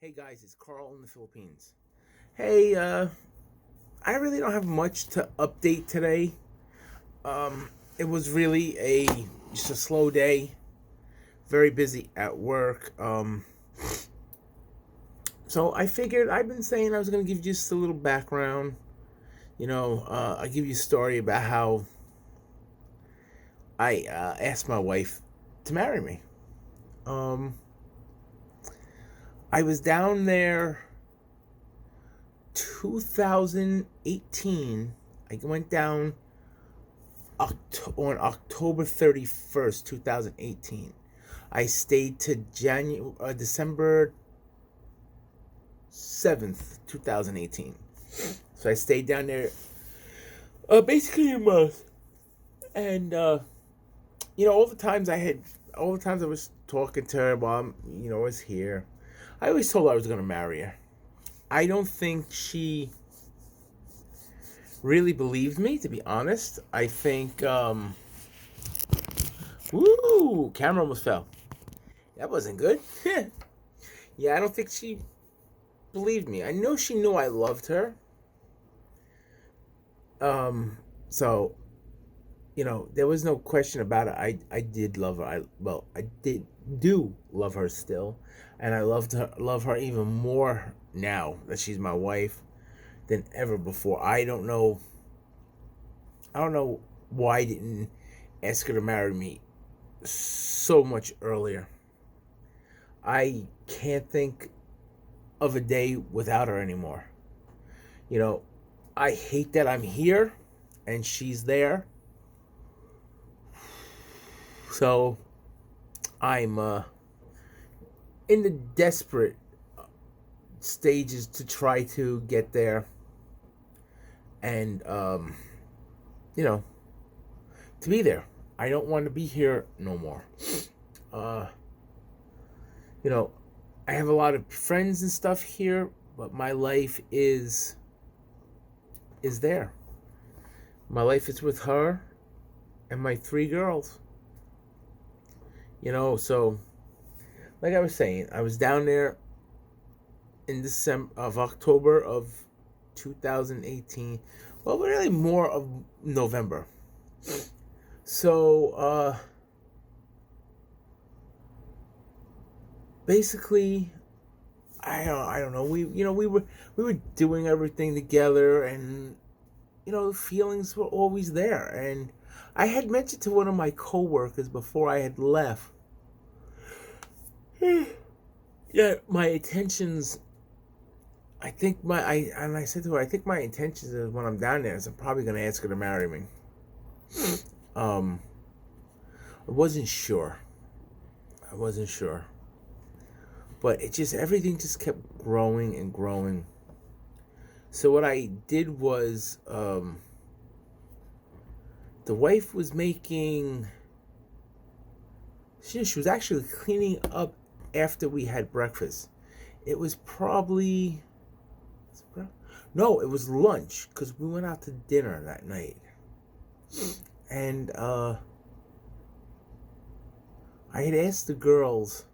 Hey guys, it's Carl in the Philippines. Hey, I really don't have much to update today. It was really just a slow day, very busy at work. So I figured I've been saying I was gonna give you just a little background. I'll give you a story about how I asked my wife to marry me. Um, I was down there 2018. I went down on October 31st, 2018. I stayed to December 7th, 2018. So I stayed down there basically a month. And all the times I was talking to her while I was here, I always told her I was going to marry her. I don't think she really believed me, to be honest. I think woo, camera almost fell. That wasn't good. Yeah, I don't think she believed me. I know she knew I loved her. Um, so there was no question about it. I did love her. I did do love her still, and I love her even more now that she's my wife than ever before. I don't know why I didn't ask her to marry me so much earlier. I can't think of a day without her anymore. You know, I hate that I'm here and she's there. So I'm in the desperate stages to try to get there and, you know, to be there. I don't want to be here no more. Uh, you know, I have a lot of friends and stuff here, but my life is there. My life is with her and my three girls. So like I was saying, I was down there in October of 2018. Well, really more of November. So basically, I don't know. We were doing everything together, and the feelings were always there. And I had mentioned to one of my coworkers before I had left. Yeah, my intentions. I said to her, I think my intentions is when I'm down there is I'm probably gonna ask her to marry me. Um, I wasn't sure. I wasn't sure, but everything just kept growing and growing. So what I did was, the wife was making. She was actually cleaning up after we had breakfast. It was probably no, it was lunch because we went out to dinner that night, and I had asked the girls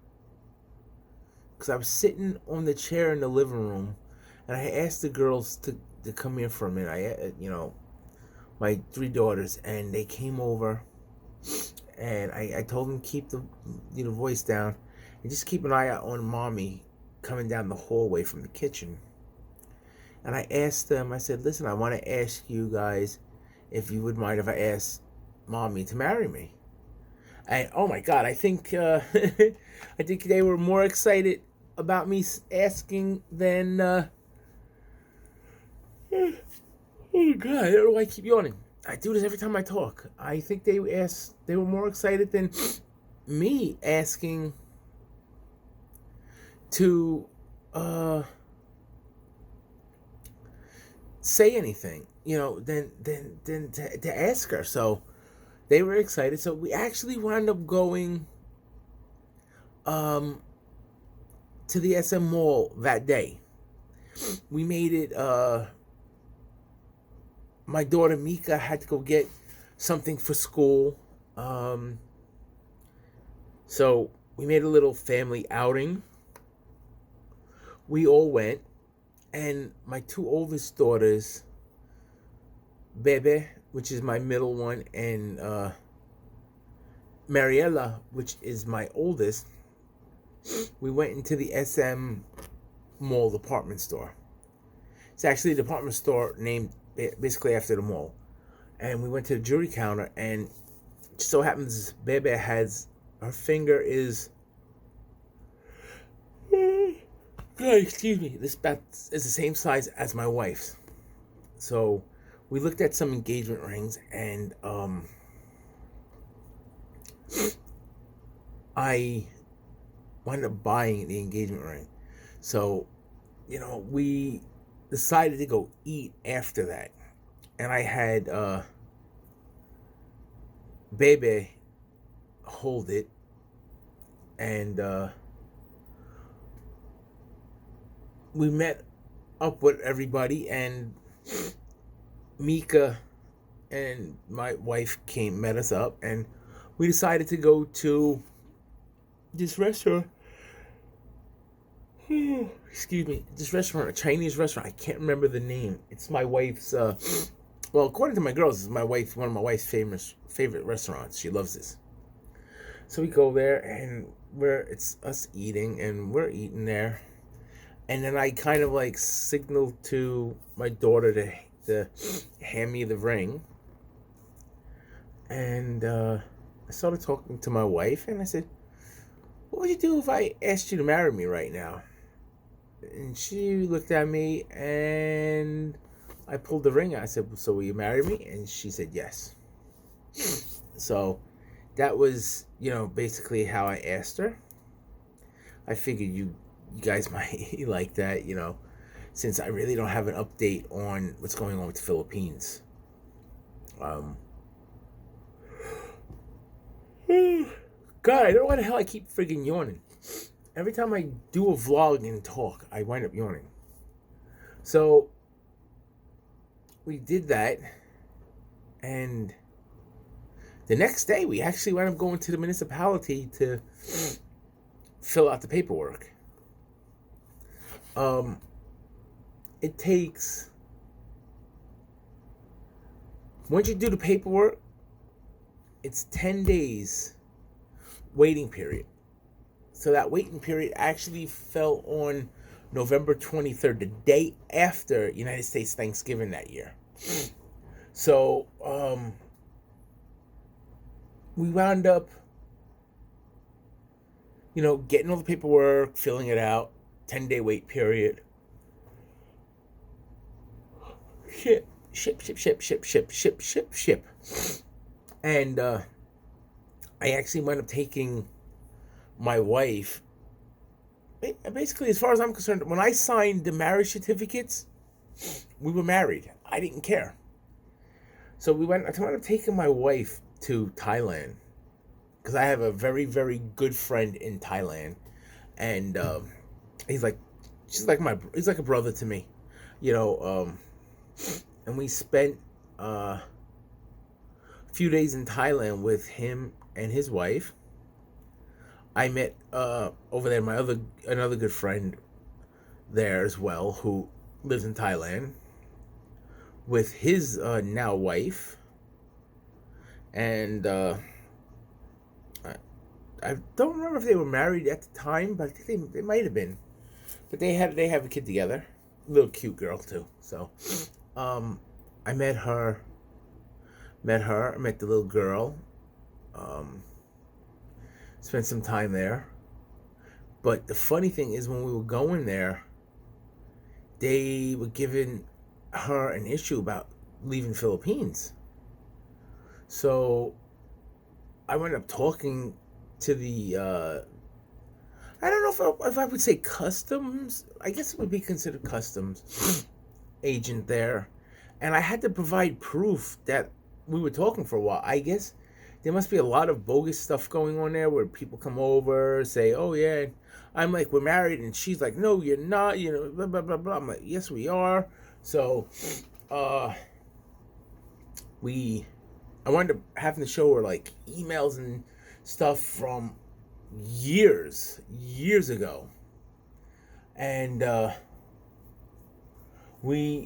because I was sitting on the chair in the living room, and I asked the girls to come here for a minute. My three daughters, and they came over, and I told them keep the voice down, and just keep an eye out on mommy coming down the hallway from the kitchen. And I asked them, I said, listen, I want to ask you guys if you would mind if I asked mommy to marry me. And oh my God, I think I think they were more excited about me asking than. Oh God, I don't know why I keep yawning. I do this every time I talk. I think they were more excited than me asking to say anything, than to ask her. So they were excited. So we actually wound up going um to the SM Mall that day. We made it. My daughter Mika had to go get something for school. Um, so we made a little family outing. we all went, and my two oldest daughters, Bebe, which is my middle one, and Mariela, which is my oldest, we went into the SM Mall department store. It's actually a department store named basically after the mall. And we went to the jewelry counter, and just so happens Bebe has, her finger is, excuse me, this bat is the same size as my wife's. So we looked at some engagement rings, and I wound up buying the engagement ring. So, we decided to go eat after that. And I had Bebe hold it, and we met up with everybody, and Mika and my wife met us up, and we decided to go to this restaurant. Excuse me, this restaurant, a Chinese restaurant. I can't remember the name. It's my wife's. Well, according to my girls, it's one of my wife's favorite restaurants. She loves this. So we go there, and it's us eating, and we're eating there, and then I kind of like signaled to my daughter to hand me the ring, and I started talking to my wife, and I said, "What would you do if I asked you to marry me right now?" And she looked at me, and I pulled the ring out. I said, "So will you marry me?" And she said yes. So that was, basically how I asked her. I figured you guys might like that, since I really don't have an update on what's going on with the Philippines. God, I don't know why the hell I keep friggin' yawning. Every time I do a vlog and talk, I wind up yawning. So we did that, and the next day we actually wound up going to the municipality to fill out the paperwork. It takes, once you do the paperwork, it's 10 days waiting period. So that waiting period actually fell on November 23rd, the day after United States Thanksgiving that year. So we wound up, getting all the paperwork, filling it out, 10-day wait period. Ship. And I actually wound up taking my wife. Basically, as far as I'm concerned, when I signed the marriage certificates, we were married. I didn't care. So I wound up taking my wife to Thailand, because I have a very, very good friend in Thailand, and he's like a brother to me, and we spent a few days in Thailand with him and his wife. I met over there another good friend there as well, who lives in Thailand, with his now wife, and I don't remember if they were married at the time, but I think they might have been. But they have a kid together, a little cute girl too. So I met her. I met the little girl. Spent some time there. But the funny thing is, when we were going there, they were giving her an issue about leaving Philippines. So I went up talking to the I don't know if I would say customs. I guess it would be considered customs agent there, and I had to provide proof that we were talking for a while. I guess there must be a lot of bogus stuff going on there, where people come over, say, "Oh yeah," I'm like, "We're married," and she's like, "No, you're not," blah blah blah blah. I'm like, "Yes, we are." So I wound up having to show her like emails and stuff from years ago, and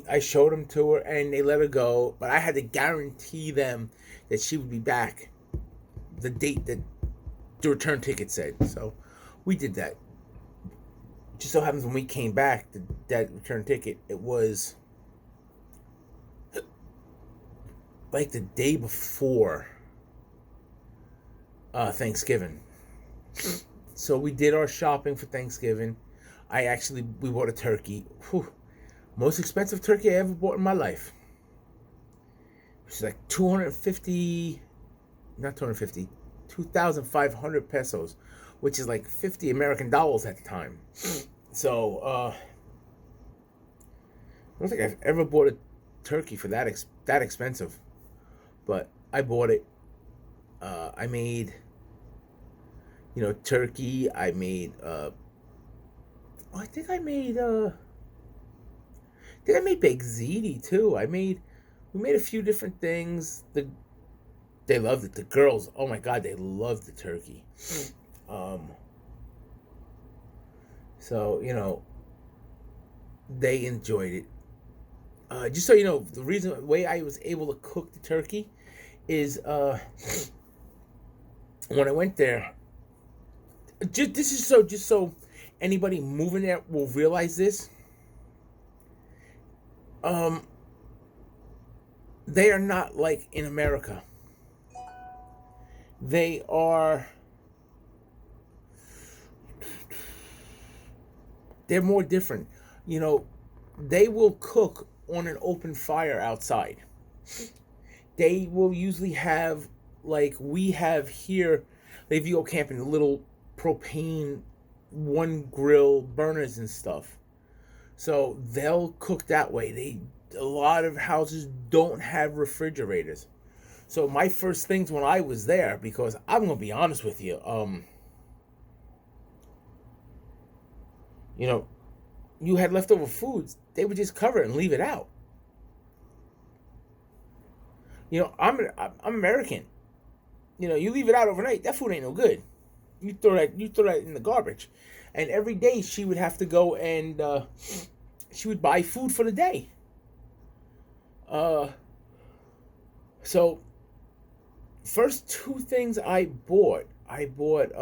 I showed them to her, and they let her go. But I had to guarantee them that she would be back the date that the return ticket said. So we did that. Just so happens when we came back, that return ticket, it was like the day before Thanksgiving. So we did our shopping for Thanksgiving. We bought a turkey. Whew. Most expensive turkey I ever bought in my life. It's like 250, not 250, 2,500 pesos, which is like 50 American dollars at the time. So, I don't think I've ever bought a turkey for that expensive. But I bought it. I made, turkey. I made, I think I made, baked ziti too. We made a few different things. They loved it. The girls, oh my God, they loved the turkey. So, they enjoyed it. Just so you know, the way I was able to cook the turkey is when I went there. Just so anybody moving there will realize this. They are not like in America. They're more different. They will cook on an open fire outside. They will usually have, like we have here, if you go camping, little propane one grill burners and stuff. So they'll cook that way. A lot of houses don't have refrigerators. So my first things when I was there, because I'm gonna be honest with you, you had leftover foods, they would just cover it and leave it out. I'm American. You leave it out overnight, that food ain't no good. You throw that in the garbage. And every day she would have to go and she would buy food for the day. So first two things I bought, I went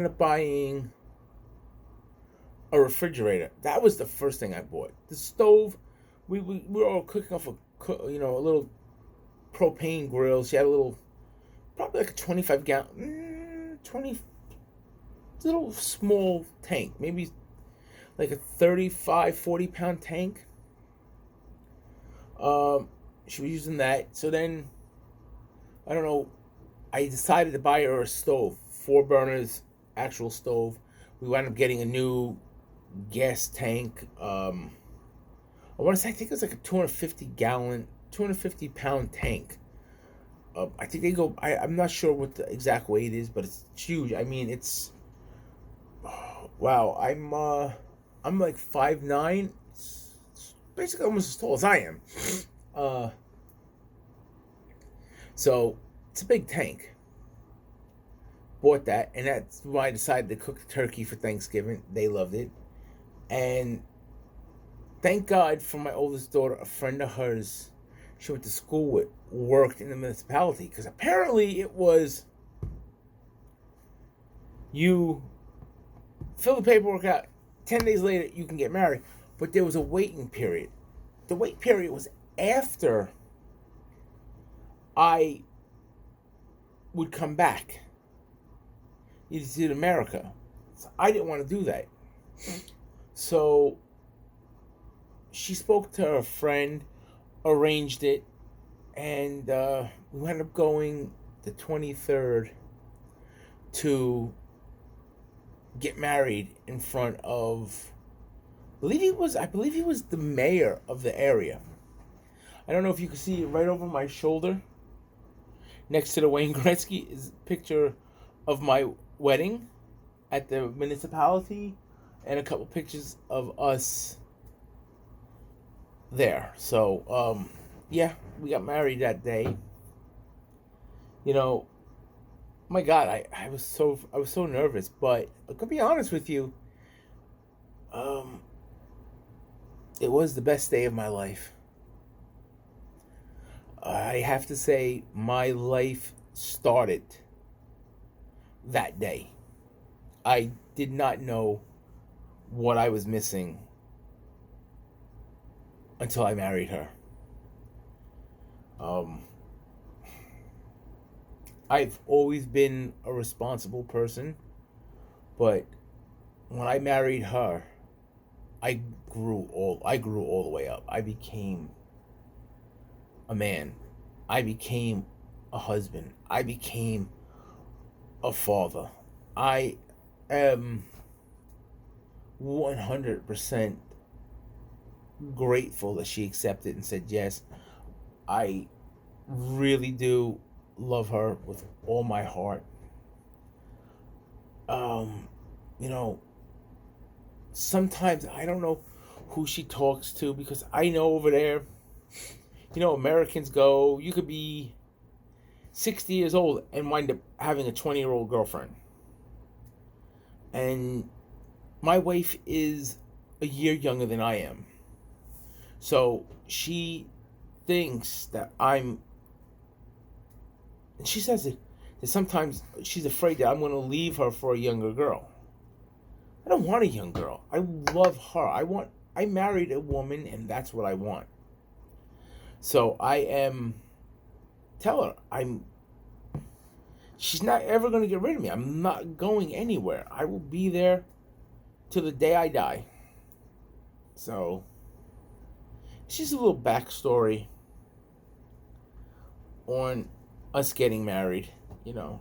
up buying a refrigerator. That was the first thing I bought. The stove, we were all cooking off a little propane grill. She had a little, probably like a 25 gallon, 20 little small tank, maybe like a 35, 40-pound tank. She was using that. So then, I don't know, I decided to buy her a stove, 4 burners, actual stove. We wound up getting a new gas tank. I want to say, I think it was like a 250-pound tank. I think they go, I'm not sure what the exact weight is, but it's huge. I mean, it's, wow, I'm like 5'9", basically almost as tall as I am. So it's a big tank. Bought that, and that's why I decided to cook the turkey for Thanksgiving. They loved it. And thank God for my oldest daughter, a friend of hers she went to school with worked in the municipality, because apparently it was, you fill the paperwork out, 10 days later you can get married, but there was a waiting period. The wait period was after I would come back to America. So I didn't want to do that. So she spoke to her friend, arranged it, and we ended up going the 23rd to get married in front of, I believe he was the mayor of the area. I don't know if you can see it right over my shoulder. Next to the Wayne Gretzky is a picture of my wedding at the municipality, and a couple pictures of us there. So, yeah, we got married that day. my God, I was so nervous, but I could be honest with you, um, it was the best day of my life. I have to say, my life started that day. I did not know what I was missing until I married her. Um, I've always been a responsible person, but when I married her, I grew all the way up. I became a man. I became a husband. I became a father. I am 100% grateful that she accepted and said yes. I really do love her with all my heart. Um, you know, sometimes I don't know who she talks to because I know over there, Americans go, you could be 60 years old and wind up having a 20-year-old girlfriend. And my wife is a year younger than I am. So she thinks that and she says that sometimes she's afraid that I'm going to leave her for a younger girl. I don't want a young girl. I love her. I married a woman and that's what I want. So tell her, she's not ever going to get rid of me. I'm not going anywhere. I will be there till the day I die. So, it's just a little backstory on us getting married.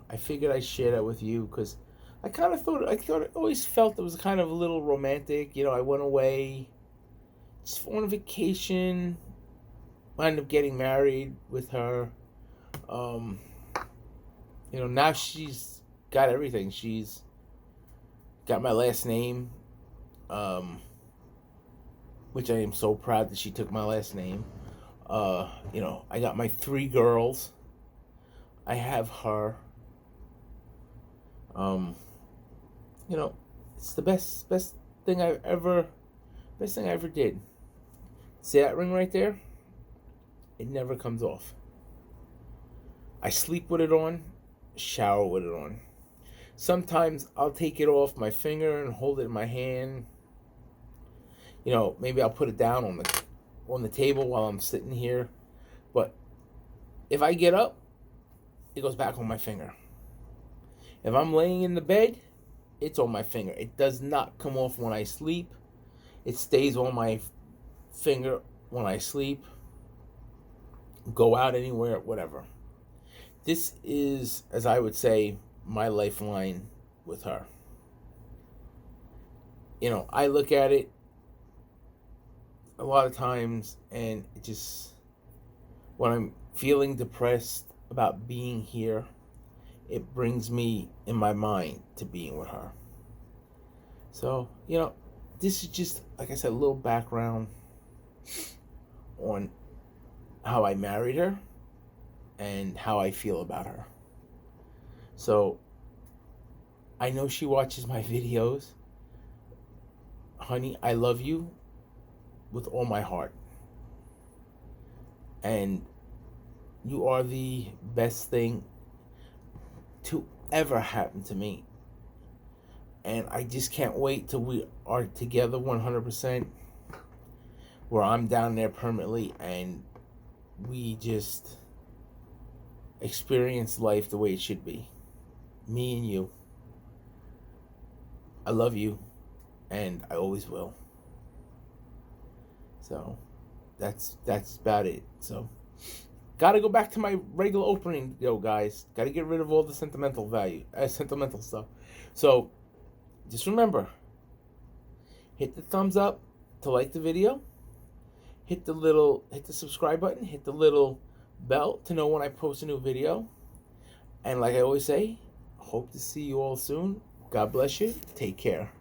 I figured I'd share that with you because I always felt it was kind of a little romantic. I went away just on a vacation, wound up getting married with her. Now she's got everything. She's got my last name, which I am so proud that she took my last name. I got my 3 girls. I have her. It's the best thing I ever did. See that ring right there? It never comes off. I sleep with it on, shower with it on. Sometimes I'll take it off my finger and hold it in my hand. Maybe I'll put it down on the table while I'm sitting here. But if I get up, it goes back on my finger. If I'm laying in the bed, it's on my finger. It does not come off when I sleep. It stays on my finger when I sleep. Go out anywhere, whatever. This is, as I would say, my lifeline with her. I look at it a lot of times and it just, when I'm feeling depressed about being here, it brings me in my mind to being with her. So, this is just, like I said, a little background on how I married her and how I feel about her. So, I know she watches my videos. Honey, I love you with all my heart. And you are the best thing to ever happen to me. And I just can't wait till we are together 100%, where I'm down there permanently and we just experience life the way it should be. Me and you. I love you and I always will. So that's about it. So gotta go back to my regular opening, guys. Gotta get rid of all the sentimental stuff. So just remember, hit the thumbs up to like the video. Hit the subscribe button. Hit the little bell to know when I post a new video. And like I always say, hope to see you all soon. God bless you. Take care.